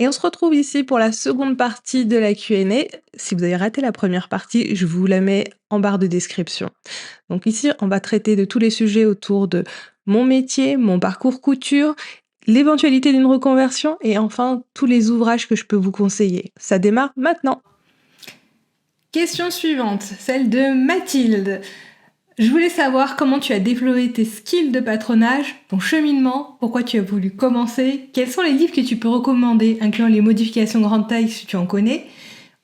Et on se retrouve ici pour la seconde partie de la Q&A. Si vous avez raté la première partie, je vous la mets en barre de description. Donc ici, on va traiter de tous les sujets autour de mon métier, mon parcours couture, l'éventualité d'une reconversion et enfin tous les ouvrages que je peux vous conseiller. Ça démarre maintenant. Question suivante, celle de Mathilde. Je voulais savoir comment tu as développé tes skills de patronage, ton cheminement, pourquoi tu as voulu commencer, quels sont les livres que tu peux recommander, incluant les modifications grande taille si tu en connais.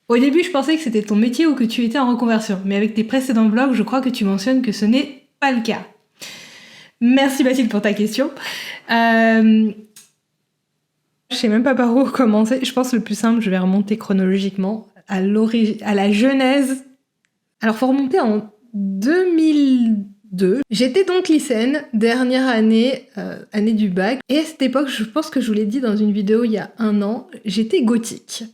Au début, je pensais que c'était ton métier ou que tu étais en reconversion, mais avec tes précédents vlogs, je crois que tu mentionnes que ce n'est pas le cas. Merci Mathilde pour ta question. Je sais même pas par où commencer. Je pense que le plus simple, je vais remonter chronologiquement à la genèse. Alors, faut remonter en 2002. J'étais donc lycéenne, dernière année, année du bac. Et à cette époque, je pense que je vous l'ai dit dans une vidéo il y a 1 an, j'étais gothique.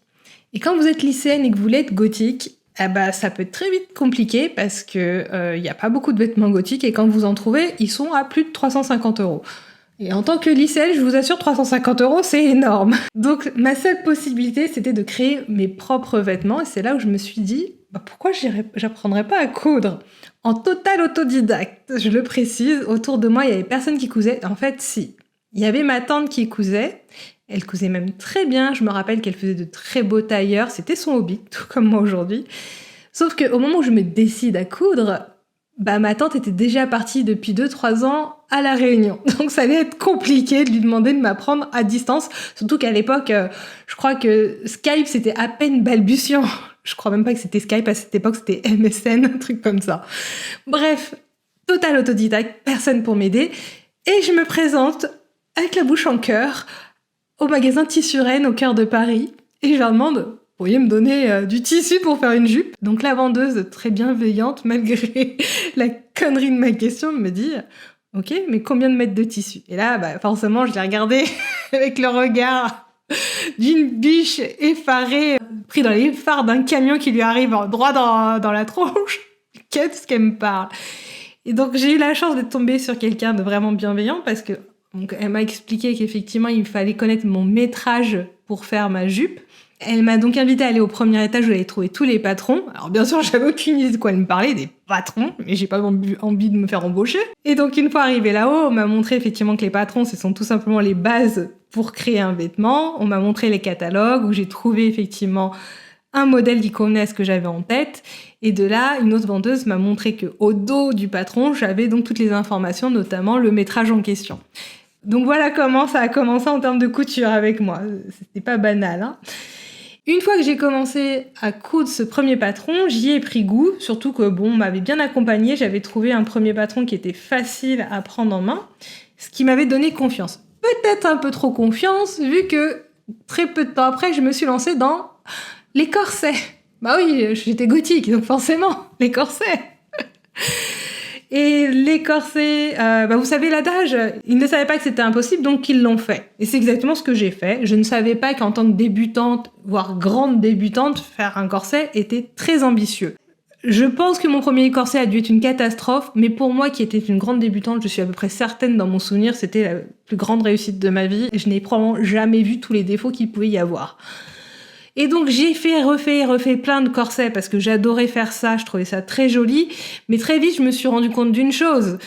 Et quand vous êtes lycéenne et que vous voulez être gothique, ça peut être très vite compliqué parce que y a pas beaucoup de vêtements gothiques et quand vous en trouvez, ils sont à plus de 350 €. Et en tant que lycéenne, je vous assure, 350 €, c'est énorme. Donc ma seule possibilité, c'était de créer mes propres vêtements. Et c'est là où je me suis dit, pourquoi j'apprendrais pas à coudre ? En total autodidacte, je le précise, autour de moi, il y avait personne qui cousait. En fait, si. Il y avait ma tante qui cousait. Elle cousait même très bien. Je me rappelle qu'elle faisait de très beaux tailleurs. C'était son hobby, tout comme moi aujourd'hui. Sauf qu'au moment où je me décide à coudre, ma tante était déjà partie depuis 2-3 ans à La Réunion. Donc ça allait être compliqué de lui demander de m'apprendre à distance. Surtout qu'à l'époque, je crois que Skype, c'était à peine balbutiant. Je crois même pas que c'était Skype à cette époque, c'était MSN, un truc comme ça. Bref, total autodidacte, personne pour m'aider. Et je me présente avec la bouche en cœur au magasin Tissuren au cœur de Paris. Et je leur demande... pourriez me donner du tissu pour faire une jupe ? Donc la vendeuse, très bienveillante, malgré la connerie de ma question, me dit « Ok, mais combien de mètres de tissu ?» Et là, forcément, je l'ai regardé avec le regard d'une biche effarée, pris dans les phares d'un camion qui lui arrive droit dans la tronche. Qu'est-ce qu'elle me parle ? Et donc j'ai eu la chance d'être tombée sur quelqu'un de vraiment bienveillant parce que donc, elle m'a expliqué qu'effectivement, il fallait connaître mon métrage pour faire ma jupe. Elle m'a donc invitée à aller au premier étage où elle avait trouvé tous les patrons. Alors bien sûr, j'avais aucune idée de quoi elle me parlait, des patrons, mais j'ai pas envie de me faire embaucher. Et donc une fois arrivée là-haut, on m'a montré effectivement que les patrons, ce sont tout simplement les bases pour créer un vêtement. On m'a montré les catalogues où j'ai trouvé effectivement un modèle qui convenait à ce que j'avais en tête. Et de là, une autre vendeuse m'a montré qu'au dos du patron, j'avais donc toutes les informations, notamment le métrage en question. Donc voilà comment ça a commencé en termes de couture avec moi. C'était pas banal, hein. Une fois que j'ai commencé à coudre ce premier patron, j'y ai pris goût, surtout que on m'avait bien accompagnée, j'avais trouvé un premier patron qui était facile à prendre en main, ce qui m'avait donné confiance. Peut-être un peu trop confiance, vu que très peu de temps après, je me suis lancée dans les corsets. Bah oui, j'étais gothique, donc forcément, les corsets. Et les corsets, vous savez l'adage, ils ne savaient pas que c'était impossible, donc ils l'ont fait. Et c'est exactement ce que j'ai fait. Je ne savais pas qu'en tant que débutante, voire grande débutante, faire un corset était très ambitieux. Je pense que mon premier corset a dû être une catastrophe, mais pour moi qui étais une grande débutante, je suis à peu près certaine dans mon souvenir, c'était la plus grande réussite de ma vie. Je n'ai probablement jamais vu tous les défauts qu'il pouvait y avoir. Et donc j'ai refait plein de corsets parce que j'adorais faire ça, je trouvais ça très joli, mais très vite je me suis rendu compte d'une chose.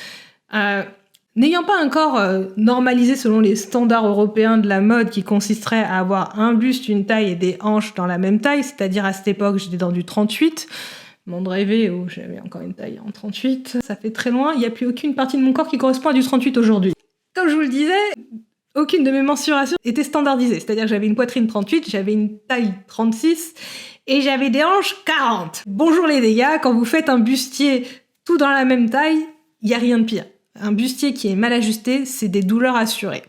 N'ayant pas encore normalisé selon les standards européens de la mode qui consisterait à avoir un buste, une taille et des hanches dans la même taille, c'est-à-dire à cette époque j'étais dans du 38, monde rêvé où j'avais encore une taille en 38, ça fait très loin, il n'y a plus aucune partie de mon corps qui correspond à du 38 aujourd'hui. Comme je vous le disais, aucune de mes mensurations était standardisée. C'est-à-dire que j'avais une poitrine 38, j'avais une taille 36 et j'avais des hanches 40. Bonjour les dégâts, quand vous faites un bustier tout dans la même taille, il n'y a rien de pire. Un bustier qui est mal ajusté, c'est des douleurs assurées.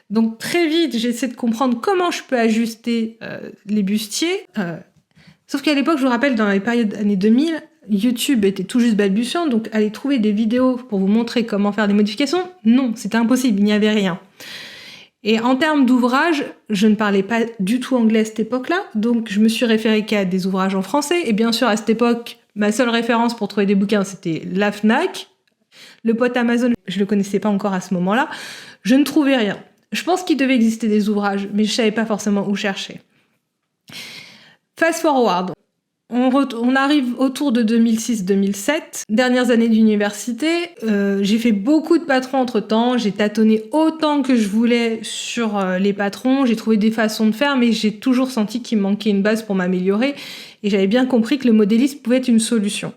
Donc très vite, j'essaie de comprendre comment je peux ajuster les bustiers. Sauf qu'à l'époque, je vous rappelle, dans les périodes années 2000, YouTube était tout juste balbutiant, donc aller trouver des vidéos pour vous montrer comment faire des modifications, non, c'était impossible, il n'y avait rien. Et en termes d'ouvrages, je ne parlais pas du tout anglais à cette époque-là, donc je me suis référée qu'à des ouvrages en français, et bien sûr, à cette époque, ma seule référence pour trouver des bouquins, c'était la Fnac. Le pote Amazon, je le connaissais pas encore à ce moment-là. Je ne trouvais rien. Je pense qu'il devait exister des ouvrages, mais je savais pas forcément où chercher. Fast forward. On arrive autour de 2006-2007, dernières années d'université. J'ai fait beaucoup de patrons entre-temps, j'ai tâtonné autant que je voulais sur les patrons, j'ai trouvé des façons de faire, mais j'ai toujours senti qu'il me manquait une base pour m'améliorer, et j'avais bien compris que le modélisme pouvait être une solution.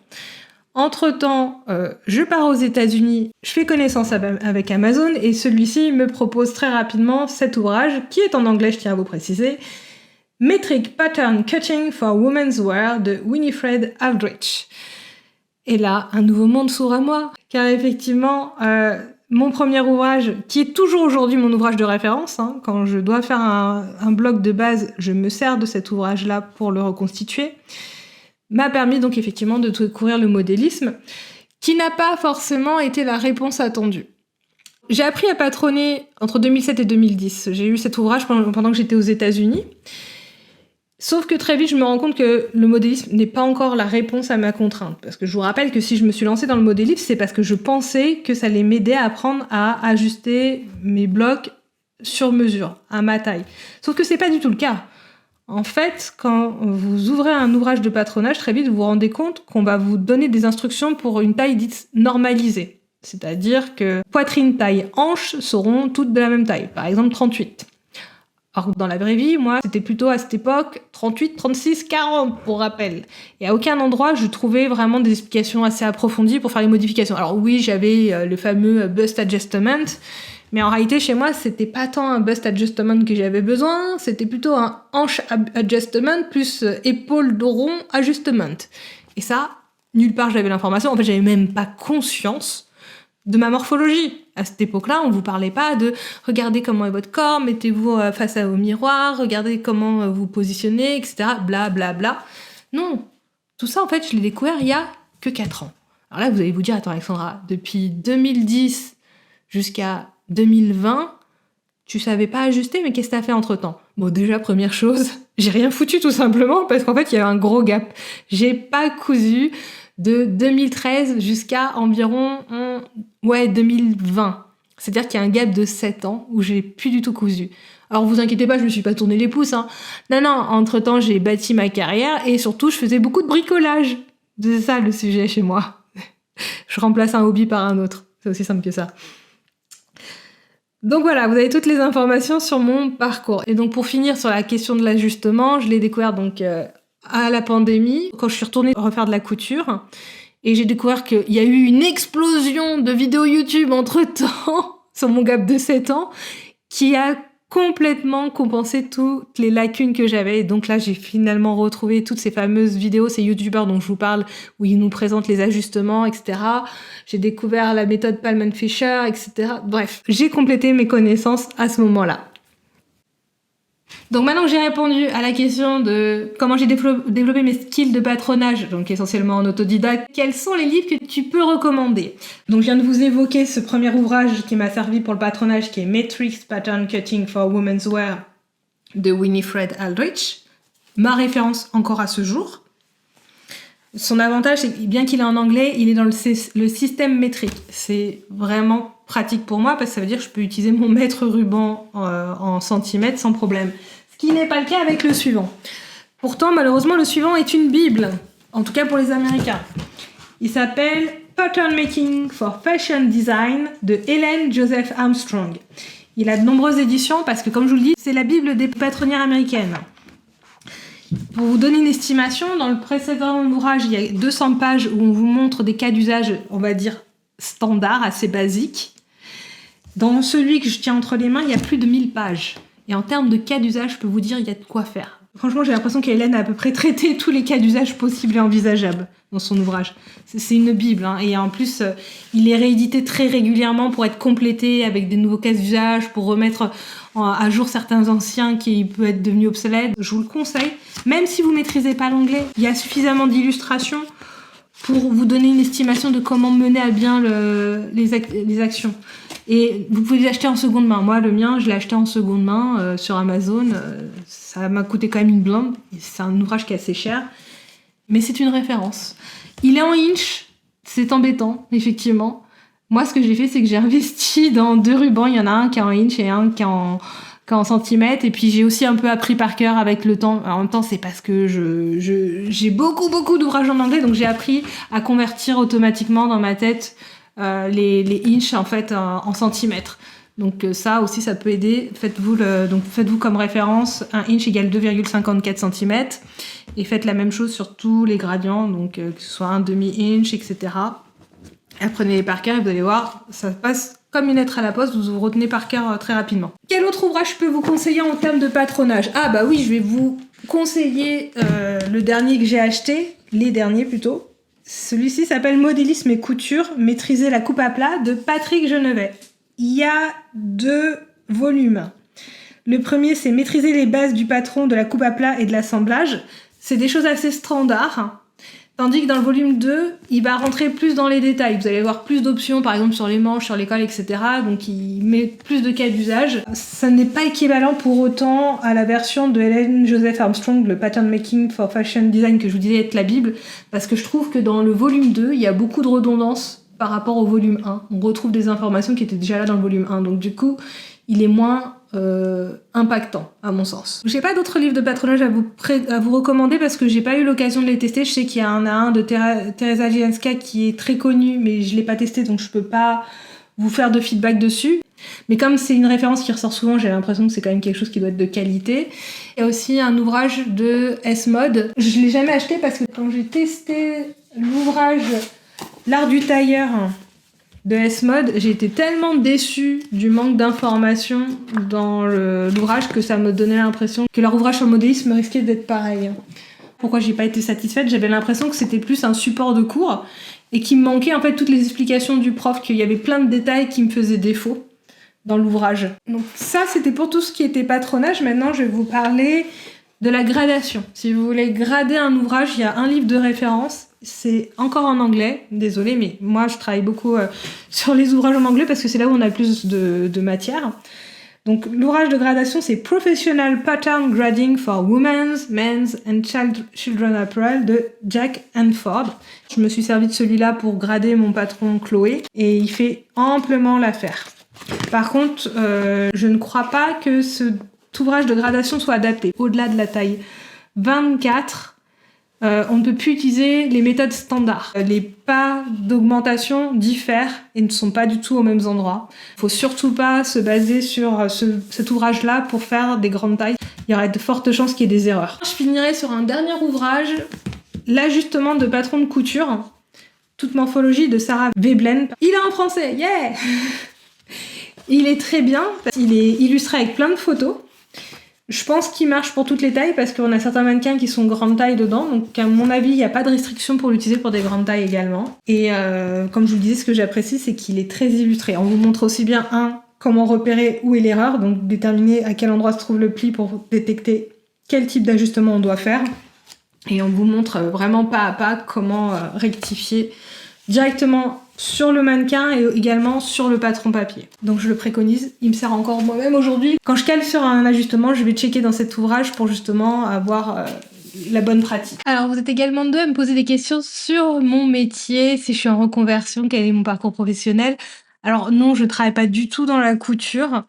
Entre-temps, je pars aux États-Unis, je fais connaissance avec Amazon, et celui-ci me propose très rapidement cet ouvrage, qui est en anglais, je tiens à vous préciser, Metric Pattern Cutting for Women's Wear de Winifred Aldrich. Et là, un nouveau monde s'ouvre à moi, car effectivement, mon premier ouvrage, qui est toujours aujourd'hui mon ouvrage de référence, hein, quand je dois faire un blog de base, je me sers de cet ouvrage-là pour le reconstituer, m'a permis donc effectivement de découvrir le modélisme, qui n'a pas forcément été la réponse attendue. J'ai appris à patronner entre 2007 et 2010. J'ai eu cet ouvrage pendant que j'étais aux États-Unis. Sauf que très vite, je me rends compte que le modélisme n'est pas encore la réponse à ma contrainte. Parce que je vous rappelle que si je me suis lancée dans le modélisme, c'est parce que je pensais que ça allait m'aider à apprendre à ajuster mes blocs sur mesure, à ma taille. Sauf que c'est pas du tout le cas. En fait, quand vous ouvrez un ouvrage de patronage, très vite, vous vous rendez compte qu'on va vous donner des instructions pour une taille dite normalisée. C'est-à-dire que poitrine, taille, hanche seront toutes de la même taille. Par exemple, 38. Alors dans la vraie vie, moi, c'était plutôt à cette époque 38, 36, 40 pour rappel. Et à aucun endroit, je trouvais vraiment des explications assez approfondies pour faire les modifications. Alors oui, j'avais le fameux bust adjustment, mais en réalité, chez moi, c'était pas tant un bust adjustment que j'avais besoin, c'était plutôt un hanche adjustment plus épaule dos rond adjustment. Et ça, nulle part j'avais l'information. En fait, j'avais même pas conscience de ma morphologie. À cette époque-là, on vous parlait pas de regardez comment est votre corps, mettez-vous face au miroir, regardez comment vous positionnez, etc. Bla bla bla. Non, tout ça en fait, je l'ai découvert il y a que 4 ans. Alors là, vous allez vous dire, attends Alexandra, depuis 2010 jusqu'à 2020, tu savais pas ajuster, mais qu'est-ce que t'as fait entre-temps ? Bon, déjà, première chose, j'ai rien foutu tout simplement, parce qu'en fait, il y avait un gros gap. J'ai pas cousu de 2013 jusqu'à environ 2020. C'est-à-dire qu'il y a un gap de 7 ans où j'ai plus du tout cousu. Alors vous inquiétez pas, je me suis pas tourné les pouces, hein. Non, entre-temps, j'ai bâti ma carrière et surtout, je faisais beaucoup de bricolage. C'est ça le sujet chez moi. Je remplace un hobby par un autre. C'est aussi simple que ça. Donc voilà, vous avez toutes les informations sur mon parcours. Et donc pour finir sur la question de l'ajustement, je l'ai découvert donc à la pandémie, quand je suis retournée refaire de la couture. Et j'ai découvert qu'il y a eu une explosion de vidéos YouTube entre-temps, sur mon gap de 7 ans, qui a complètement compensé toutes les lacunes que j'avais. Et donc là, j'ai finalement retrouvé toutes ces fameuses vidéos, ces youtubeurs dont je vous parle, où ils nous présentent les ajustements, etc. J'ai découvert la méthode Palman Fisher, etc. Bref, j'ai complété mes connaissances à ce moment-là. Donc maintenant que j'ai répondu à la question de comment j'ai développé mes skills de patronage, donc essentiellement en autodidacte, quels sont les livres que tu peux recommander ? Donc je viens de vous évoquer ce premier ouvrage qui m'a servi pour le patronage, qui est Metric Pattern Cutting for Women's Wear de Winifred Aldrich, ma référence encore à ce jour. Son avantage, c'est que bien qu'il est en anglais, il est dans le système métrique. C'est vraiment pratique pour moi parce que ça veut dire que je peux utiliser mon mètre ruban en centimètres sans problème. Ce qui n'est pas le cas avec le suivant. Pourtant, malheureusement, le suivant est une bible, en tout cas pour les Américains. Il s'appelle Pattern Making for Fashion Design de Helen Joseph Armstrong. Il a de nombreuses éditions parce que, comme je vous le dis, c'est la bible des patronnières américaines. Pour vous donner une estimation, dans le précédent ouvrage, il y a 200 pages où on vous montre des cas d'usage, on va dire, standards, assez basiques. Dans celui que je tiens entre les mains, il y a plus de 1000 pages. Et en termes de cas d'usage, je peux vous dire, il y a de quoi faire. Franchement, j'ai l'impression qu'Hélène a à peu près traité tous les cas d'usage possibles et envisageables dans son ouvrage. C'est une bible, hein. Et en plus, il est réédité très régulièrement pour être complété avec des nouveaux cas d'usage, pour remettre à jour certains anciens qui peuvent être devenus obsolètes. Je vous le conseille. Même si vous maîtrisez pas l'anglais, il y a suffisamment d'illustrations pour vous donner une estimation de comment mener à bien les actions. Et vous pouvez les acheter en seconde main. Moi, le mien, je l'ai acheté en seconde main sur Amazon. Ça m'a coûté quand même une blinde. C'est un ouvrage qui est assez cher. Mais c'est une référence. Il est en inch. C'est embêtant, effectivement. Moi, ce que j'ai fait, c'est que j'ai investi dans 2 rubans. Il y en a un qui est en inch et un qui est en centimètres. Et puis, j'ai aussi un peu appris par cœur avec le temps. Alors, en même temps, c'est parce que j'ai beaucoup d'ouvrages en anglais. Donc, j'ai appris à convertir automatiquement dans ma tête les inches, en fait, en centimètres. Donc, ça aussi, ça peut aider. Faites-vous comme référence un inch égale 2,54 cm. Et faites la même chose sur tous les gradients. Donc, que ce soit un demi-inch, etc. Apprenez-les par cœur et vous allez voir, ça passe comme une lettre à la poste, vous retenez par cœur très rapidement. Quel autre ouvrage je peux vous conseiller en termes de patronage? Ah bah oui, je vais vous conseiller le dernier que j'ai acheté, les derniers plutôt. Celui-ci s'appelle Modélisme et couture, maîtriser la coupe à plat de Patrick Genevet. Il y a 2 volumes. Le premier, c'est maîtriser les bases du patron de la coupe à plat et de l'assemblage. C'est des choses assez standards. Tandis que dans le volume 2, il va rentrer plus dans les détails. Vous allez avoir plus d'options, par exemple sur les manches, sur les cols, etc. Donc il met plus de cas d'usage. Ça n'est pas équivalent pour autant à la version de Helen Joseph Armstrong, le Pattern Making for Fashion Design, que je vous disais être la Bible, parce que je trouve que dans le volume 2, il y a beaucoup de redondance par rapport au volume 1. On retrouve des informations qui étaient déjà là dans le volume 1. Donc du coup, il est moins impactant à mon sens. J'ai pas d'autres livres de patronage à vous recommander parce que j'ai pas eu l'occasion de les tester. Je sais qu'il y en a un de Teresa Jianska qui est très connu, mais je l'ai pas testé donc je peux pas vous faire de feedback dessus. Mais comme c'est une référence qui ressort souvent, j'ai l'impression que c'est quand même quelque chose qui doit être de qualité. Il y a aussi un ouvrage de S-Mode. Je l'ai jamais acheté parce que quand j'ai testé l'ouvrage L'art du tailleur de S-Mode, j'ai été tellement déçue du manque d'informations dans l'ouvrage que ça me donnait l'impression que leur ouvrage sur le modélisme risquait d'être pareil. Pourquoi j'ai pas été satisfaite? J'avais l'impression que c'était plus un support de cours et qu'il me manquait en fait toutes les explications du prof, qu'il y avait plein de détails qui me faisaient défaut dans l'ouvrage. Donc ça, c'était pour tout ce qui était patronage. Maintenant, je vais vous parler de la gradation. Si vous voulez grader un ouvrage, il y a un livre de référence. C'est encore en anglais, désolé, mais moi je travaille beaucoup sur les ouvrages en anglais parce que c'est là où on a le plus de matière. Donc l'ouvrage de gradation, c'est Professional Pattern Grading for Women's, Men's and Children Apparel de Jack Hanford. Je me suis servi de celui-là pour grader mon patron Chloé et il fait amplement l'affaire. Par contre, je ne crois pas que cet ouvrage de gradation soit adapté. Au-delà de la taille 24, on ne peut plus utiliser les méthodes standards. Les pas d'augmentation diffèrent et ne sont pas du tout aux mêmes endroits. Il ne faut surtout pas se baser sur cet ouvrage-là pour faire des grandes tailles. Il y aurait de fortes chances qu'il y ait des erreurs. Je finirai sur un dernier ouvrage, L'ajustement de patron de couture, toute morphologie de Sarah Veblen. Il est en français, yeah. Il est très bien, il est illustré avec plein de photos. Je pense qu'il marche pour toutes les tailles parce qu'on a certains mannequins qui sont grande taille dedans. Donc à mon avis, il n'y a pas de restriction pour l'utiliser pour des grandes tailles également. Et comme je vous le disais, ce que j'apprécie, c'est qu'il est très illustré. On vous montre aussi bien comment repérer où est l'erreur, donc déterminer à quel endroit se trouve le pli pour détecter quel type d'ajustement on doit faire. Et on vous montre vraiment pas à pas comment rectifier directement sur le mannequin et également sur le patron papier. Donc je le préconise, il me sert encore moi-même aujourd'hui. Quand je cale sur un ajustement, je vais checker dans cet ouvrage pour justement avoir la bonne pratique. Alors vous êtes également deux à me poser des questions sur mon métier, si je suis en reconversion, quel est mon parcours professionnel. Alors non, je travaille pas du tout dans la couture.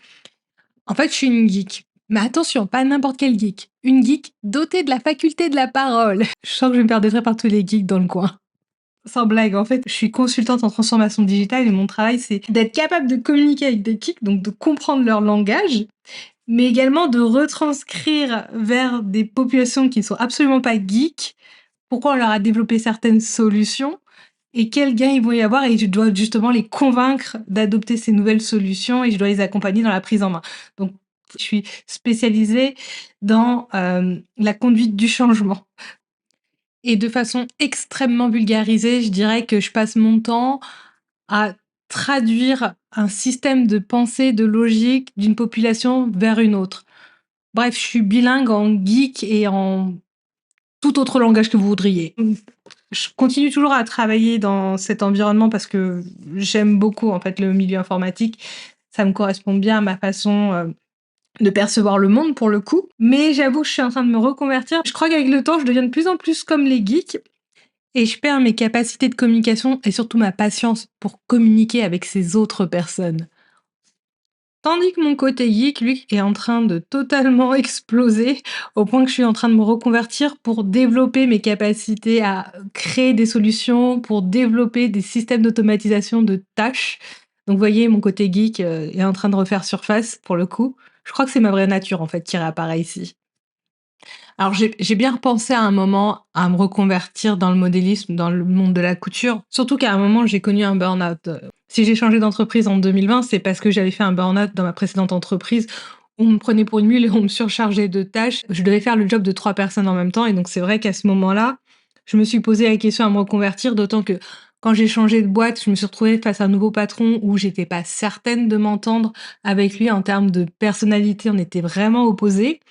En fait, je suis une geek. Mais attention, pas n'importe quel geek. Une geek dotée de la faculté de la parole. Je sens que je vais me perdre par tous les geeks dans le coin. Sans blague, en fait, je suis consultante en transformation digitale et mon travail, c'est d'être capable de communiquer avec des geeks, donc de comprendre leur langage, mais également de retranscrire vers des populations qui ne sont absolument pas geeks pourquoi on leur a développé certaines solutions et quels gains ils vont y avoir et je dois justement les convaincre d'adopter ces nouvelles solutions et je dois les accompagner dans la prise en main. Donc, je suis spécialisée dans la conduite du changement. Et de façon extrêmement vulgarisée, je dirais que je passe mon temps à traduire un système de pensée, de logique d'une population vers une autre. Bref, je suis bilingue en geek et en tout autre langage que vous voudriez. Je continue toujours à travailler dans cet environnement parce que j'aime beaucoup en fait le milieu informatique. Ça me correspond bien à ma façon de percevoir le monde pour le coup. Mais j'avoue que je suis en train de me reconvertir. Je crois qu'avec le temps, je deviens de plus en plus comme les geeks. et je perds mes capacités de communication et surtout ma patience pour communiquer avec ces autres personnes. Tandis que mon côté geek, lui, est en train de totalement exploser au point que je suis en train de me reconvertir pour développer mes capacités à créer des solutions, pour développer des systèmes d'automatisation de tâches. Donc vous voyez, mon côté geek, est en train de refaire surface pour le coup. Je crois que c'est ma vraie nature en fait qui réapparaît ici. Alors j'ai bien repensé à un moment à me reconvertir dans le modélisme, dans le monde de la couture. Surtout qu'à un moment, j'ai connu un burn-out. Si j'ai changé d'entreprise en 2020, c'est parce que j'avais fait un burn-out dans ma précédente entreprise. On me prenait pour une mule et on me surchargeait de tâches. Je devais faire le job de 3 personnes en même temps et donc c'est vrai qu'à ce moment-là, je me suis posé la question à me reconvertir, d'autant que quand j'ai changé de boîte, je me suis retrouvée face à un nouveau patron où j'étais pas certaine de m'entendre avec lui en termes de personnalité, on était vraiment opposés.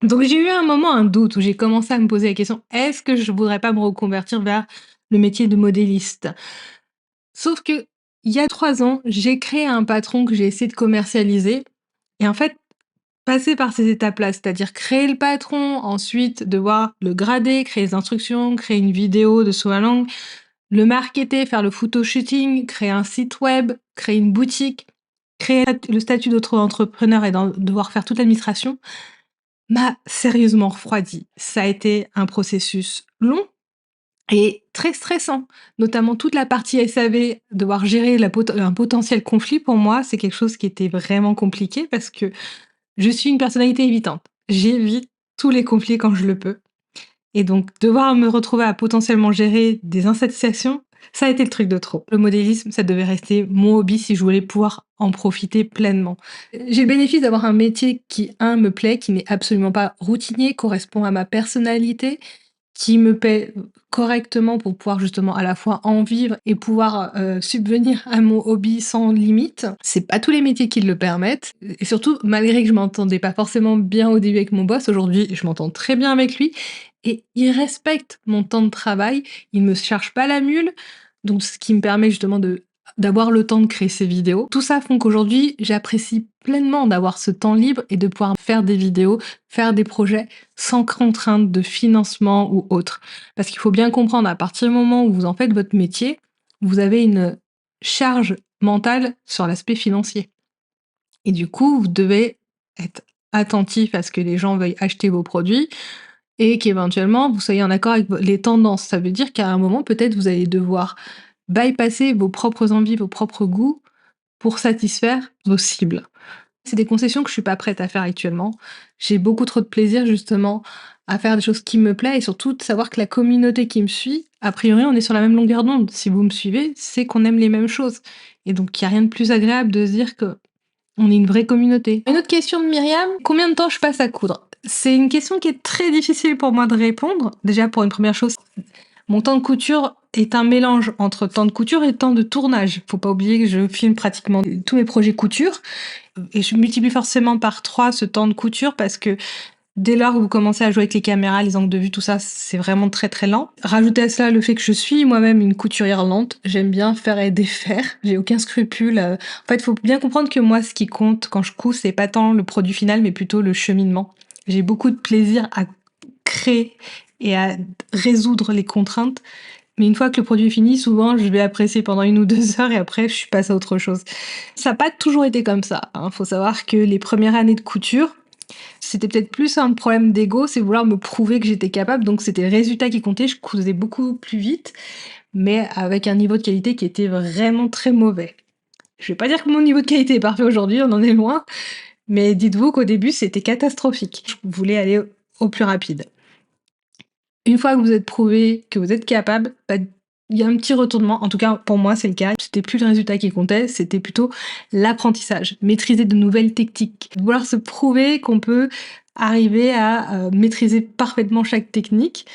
Donc j'ai eu un moment un doute où j'ai commencé à me poser la question: «Est-ce que je voudrais pas me reconvertir vers le métier de modéliste?» Sauf que il y a 3 ans, j'ai créé un patron que j'ai essayé de commercialiser et en fait, passer par ces étapes-là, c'est-à-dire créer le patron, ensuite devoir le grader, créer les instructions, créer une vidéo de saut à langue, le marketer, faire le photoshooting, créer un site web, créer une boutique, créer le statut d'auto-entrepreneur et devoir faire toute l'administration, m'a sérieusement refroidi. Ça a été un processus long et très stressant, notamment toute la partie SAV, devoir gérer un potentiel conflit pour moi, c'est quelque chose qui était vraiment compliqué parce que je suis une personnalité évitante. J'évite tous les conflits quand je le peux et donc devoir me retrouver à potentiellement gérer des insatisfactions, ça a été le truc de trop. Le modélisme, ça devait rester mon hobby si je voulais pouvoir en profiter pleinement. J'ai le bénéfice d'avoir un métier qui, un, me plaît, qui n'est absolument pas routinier, correspond à ma personnalité, qui me paie correctement pour pouvoir justement à la fois en vivre et pouvoir, subvenir à mon hobby sans limite. C'est pas tous les métiers qui le permettent et surtout malgré que je m'entendais pas forcément bien au début avec mon boss, aujourd'hui je m'entends très bien avec lui et il respecte mon temps de travail, il me charge pas la mule, donc ce qui me permet justement d'avoir le temps de créer ces vidéos. Tout ça font qu'aujourd'hui, j'apprécie pleinement d'avoir ce temps libre et de pouvoir faire des vidéos, faire des projets sans contrainte de financement ou autre. Parce qu'il faut bien comprendre, à partir du moment où vous en faites votre métier, vous avez une charge mentale sur l'aspect financier. Et du coup, vous devez être attentif à ce que les gens veuillent acheter vos produits et qu'éventuellement vous soyez en accord avec les tendances. Ça veut dire qu'à un moment, peut-être, vous allez devoir bypasser vos propres envies, vos propres goûts pour satisfaire vos cibles. C'est des concessions que je suis pas prête à faire actuellement. J'ai beaucoup trop de plaisir justement à faire des choses qui me plaisent et surtout de savoir que la communauté qui me suit, a priori, on est sur la même longueur d'onde. Si vous me suivez, c'est qu'on aime les mêmes choses et donc il y a rien de plus agréable de se dire que on est une vraie communauté. Une autre question de Myriam: combien de temps je passe à coudre? C'est une question qui est très difficile pour moi de répondre. Déjà pour une première chose, mon temps de couture est un mélange entre temps de couture et temps de tournage. Faut pas oublier que je filme pratiquement tous mes projets couture et je multiplie forcément par 3 ce temps de couture parce que dès lors où vous commencez à jouer avec les caméras, les angles de vue, tout ça, c'est vraiment très, très lent. Rajoutez à cela le fait que je suis moi-même une couturière lente. J'aime bien faire et défaire. J'ai aucun scrupule. En fait, faut bien comprendre que moi, ce qui compte quand je couds, c'est pas tant le produit final, mais plutôt le cheminement. J'ai beaucoup de plaisir à créer et à résoudre les contraintes. Mais une fois que le produit est fini, souvent, je vais apprécier pendant 1 ou 2 heures et après, je suis passée à autre chose. Ça n'a pas toujours été comme ça, hein. Faut savoir que les premières années de couture, c'était peut-être plus un problème d'ego, c'est vouloir me prouver que j'étais capable, donc c'était le résultat qui comptait. Je cousais beaucoup plus vite, mais avec un niveau de qualité qui était vraiment très mauvais. Je vais pas dire que mon niveau de qualité est parfait aujourd'hui, on en est loin, mais dites-vous qu'au début, c'était catastrophique. Je voulais aller au plus rapide. Une fois que vous êtes prouvé que vous êtes capable, bah, il y a un petit retournement, en tout cas pour moi c'est le cas. C'était plus le résultat qui comptait, c'était plutôt l'apprentissage, maîtriser de nouvelles techniques, vouloir se prouver qu'on peut arriver à maîtriser parfaitement chaque technique.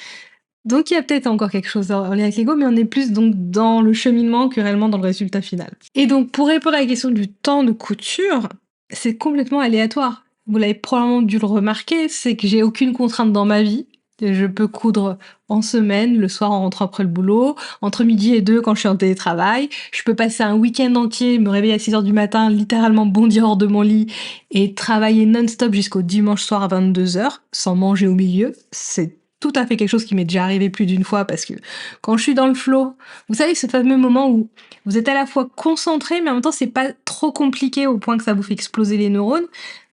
Donc il y a peut-être encore quelque chose en lien avec l'ego, mais on est plus donc dans le cheminement que réellement dans le résultat final. Et donc pour répondre à la question du temps de couture, c'est complètement aléatoire. Vous l'avez probablement dû le remarquer, c'est que j'ai aucune contrainte dans ma vie. Je peux coudre en semaine, le soir en rentrant après le boulot, entre midi et 2 quand je suis en télétravail. Je peux passer un week-end entier, me réveiller à 6 heures du matin, littéralement bondir hors de mon lit et travailler non-stop jusqu'au dimanche soir à 22 heures, sans manger au milieu. C'est tout à fait quelque chose qui m'est déjà arrivé plus d'une fois parce que quand je suis dans le flow, vous savez, ce fameux moment où vous êtes à la fois concentré, mais en même temps, c'est pas trop compliqué au point que ça vous fait exploser les neurones.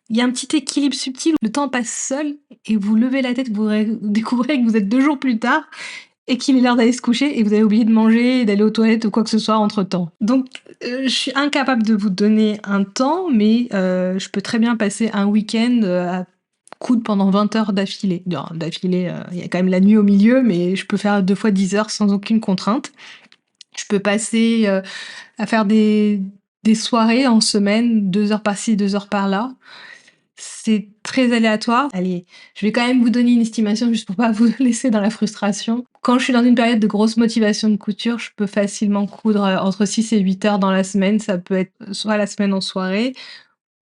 Il y a un petit équilibre subtil, le temps passe seul et vous levez la tête, découvrez que vous êtes 2 jours plus tard et qu'il est l'heure d'aller se coucher et que vous avez oublié de manger, d'aller aux toilettes ou quoi que ce soit entre-temps. Donc je suis incapable de vous donner un temps, mais je peux très bien passer un week-end, à coudre pendant 20 heures d'affilée. Non, d'affilée, il y a quand même la nuit au milieu, mais je peux faire 2 fois 10 heures sans aucune contrainte. Je peux passer, à faire des soirées en semaine, 2 heures par-ci, 2 heures par-là. C'est très aléatoire. Allez, je vais quand même vous donner une estimation juste pour pas vous laisser dans la frustration. Quand je suis dans une période de grosse motivation de couture, je peux facilement coudre, entre 6 et 8 heures dans la semaine. Ça peut être soit la semaine en soirée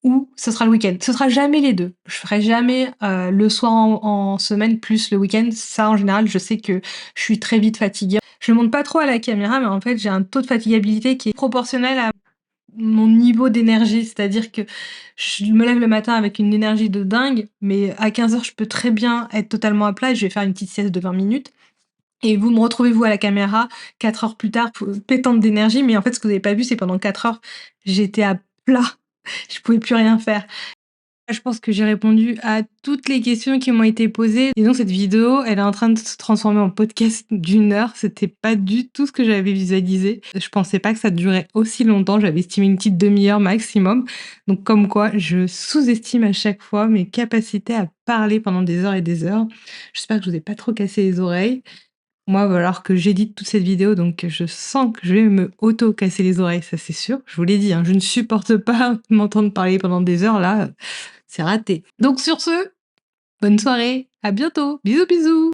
ou ce sera le week-end. Ce sera jamais les 2. Je ferai jamais, le soir en semaine plus le week-end. Ça, en général, je sais que je suis très vite fatiguée. Je le montre pas trop à la caméra, mais en fait, j'ai un taux de fatigabilité qui est proportionnel à mon niveau d'énergie, c'est-à-dire que je me lève le matin avec une énergie de dingue, mais à 15 heures, je peux très bien être totalement à plat et je vais faire une petite sieste de 20 minutes. Et vous me retrouvez, vous, à la caméra 4 heures plus tard, pétante d'énergie, mais en fait, ce que vous avez pas vu, c'est pendant 4 heures, j'étais à plat. Je pouvais plus rien faire. Je pense que j'ai répondu à toutes les questions qui m'ont été posées. Et donc cette vidéo, elle est en train de se transformer en podcast d'1 heure. C'était pas du tout ce que j'avais visualisé. Je pensais pas que ça durait aussi longtemps. J'avais estimé une petite demi-heure maximum. Donc comme quoi, je sous-estime à chaque fois mes capacités à parler pendant des heures et des heures. J'espère que je vous ai pas trop cassé les oreilles. Moi, il va falloir que j'édite toute cette vidéo, donc je sens que je vais me auto-casser les oreilles, ça c'est sûr. Je vous l'ai dit, hein, je ne supporte pas m'entendre parler pendant des heures, là, c'est raté. Donc sur ce, bonne soirée, à bientôt, bisous bisous.